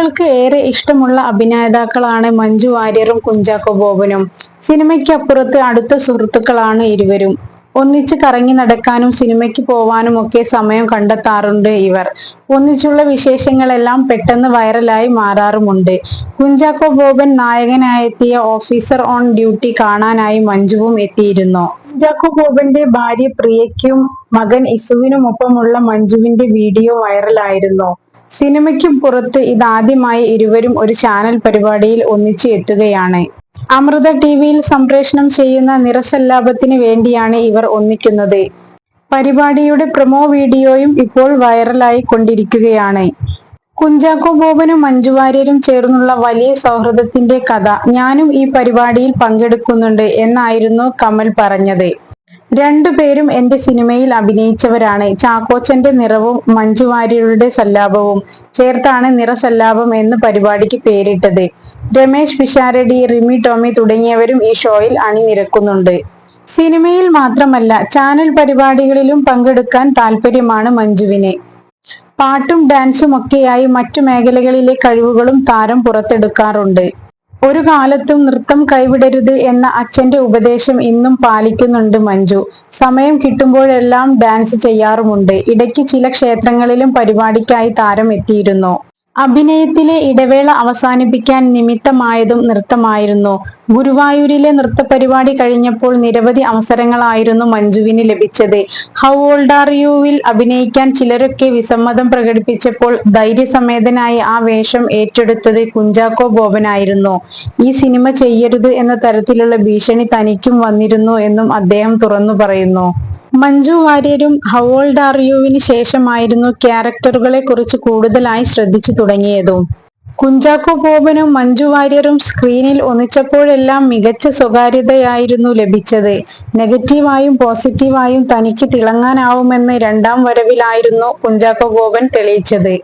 മലയാളികൾക്ക് ഏറെ ഇഷ്ടമുള്ള അഭിനേതാക്കളാണ് മഞ്ജു വാര്യറും കുഞ്ചാക്കോ ബോബനും. സിനിമയ്ക്കപ്പുറത്ത് അടുത്ത സുഹൃത്തുക്കളാണ് ഇരുവരും. ഒന്നിച്ച് കറങ്ങി നടക്കാനും സിനിമയ്ക്ക് പോവാനും ഒക്കെ സമയം കണ്ടെത്താറുണ്ട് ഇവർ. ഒന്നിച്ചുള്ള വിശേഷങ്ങളെല്ലാം പെട്ടെന്ന് വൈറലായി മാറാറുമുണ്ട്. കുഞ്ചാക്കോ ബോബൻ നായകനായെത്തിയ ഓഫീസർ ഓൺ ഡ്യൂട്ടി കാണാനായി മഞ്ജുവും എത്തിയിരുന്നു. കുഞ്ചാക്കോ ബോബന്റെ ഭാര്യ പ്രിയയ്ക്കും മകൻ ഇസുവിനുമൊപ്പമുള്ള മഞ്ജുവിന്റെ വീഡിയോ വൈറലായിരുന്നു. സിനിമയ്ക്ക് പുറത്ത് ഇതാദ്യമായി ഇരുവരും ഒരു ചാനൽ പരിപാടിയിൽ ഒന്നിച്ച് എത്തുകയാണ്. അമൃത ടിവിയിൽ സംപ്രേഷണം ചെയ്യുന്ന നിറസല്ലാപത്തിന് വേണ്ടിയാണ് ഇവർ ഒന്നിക്കുന്നത്. പരിപാടിയുടെ പ്രൊമോ വീഡിയോയും ഇപ്പോൾ വൈറലായി കൊണ്ടിരിക്കുകയാണ്. കുഞ്ചാക്കോ ബോബനും മഞ്ജു വാര്യരും ചേർന്നുള്ള വലിയ സൗഹൃദത്തിന്റെ കഥ "ഞാനും ഈ പരിപാടിയിൽ പങ്കെടുക്കുന്നുണ്ട്" എന്നായിരുന്നു കമൽ പറഞ്ഞത്. രണ്ടുപേരും എന്റെ സിനിമയിൽ അഭിനയിച്ചവരാണ്. ചാക്കോച്ചന്റെ നിറവും മഞ്ജു വാര്യരുടെ സല്ലാപവും ചേർത്താണ് നിറസല്ലാപം എന്ന് പരിപാടിക്ക് പേരിട്ടത്. രമേശ് പിഷാരടി, റിമി ടോമി തുടങ്ങിയവരും ഈ ഷോയിൽ അണിനിരക്കുന്നുണ്ട്. സിനിമയിൽ മാത്രമല്ല, ചാനൽ പരിപാടികളിലും പങ്കെടുക്കാൻ താല്പര്യമാണ് മഞ്ജുവിന്. പാട്ടും ഡാൻസുമൊക്കെയായി മറ്റു മേഖലകളിലെ കഴിവുകളും താരം പുറത്തെടുക്കാറുണ്ട്. ഒരു കാലത്തും നൃത്തം കൈവിടരുത് എന്ന അച്ഛന്റെ ഉപദേശം ഇന്നും പാലിക്കുന്നുണ്ട് മഞ്ജു. സമയം കിട്ടുമ്പോഴെല്ലാം ഡാൻസ് ചെയ്യാറുമുണ്ട്. ഇടയ്ക്ക് ചില ക്ഷേത്രങ്ങളിലും പരിപാടിക്കായി താരം എത്തിയിരുന്നു. അഭിനയത്തിലെ ഇടവേള അവസാനിപ്പിക്കാൻ നിമിത്തമായതും നൃത്തമായിരുന്നു. ഗുരുവായൂരിലെ നൃത്തപരിപാടി കഴിഞ്ഞപ്പോൾ നിരവധി അവസരങ്ങളായിരുന്നു മഞ്ജുവിന് ലഭിച്ചത്. ഹൗ ഓൾഡ് ആർ യുവിൽ അഭിനയിക്കാൻ ചിലരൊക്കെ വിസമ്മതം പ്രകടിപ്പിച്ചപ്പോൾ ധൈര്യസമേതനായി ആ വേഷം ഏറ്റെടുത്തത് കുഞ്ചാക്കോ ബോബനായിരുന്നു. ഈ സിനിമ ചെയ്യരുത് എന്ന തരത്തിലുള്ള ഭീഷണി തനിക്കും വന്നിരുന്നു എന്നും അദ്ദേഹം തുറന്നു പറയുന്നു. മഞ്ജു വാര്യരും ഹൗ ഓൾഡ് ആർ യുവിന് ശേഷമായിരുന്നു ക്യാരക്ടറുകളെ കുറിച്ച് കൂടുതലായി ശ്രദ്ധിച്ചു തുടങ്ങിയതും. കുഞ്ചാക്കോ ബോബനും മഞ്ജു വാര്യരും സ്ക്രീനിൽ ഒന്നിച്ചപ്പോഴെല്ലാം മികച്ച സ്വകാര്യതയായിരുന്നു ലഭിച്ചത്. നെഗറ്റീവായും പോസിറ്റീവായും തനിക്ക് തിളങ്ങാനാവുമെന്ന് രണ്ടാം വരവിലായിരുന്നു കുഞ്ചാക്കോ ബോബൻ തെളിയിച്ചത്.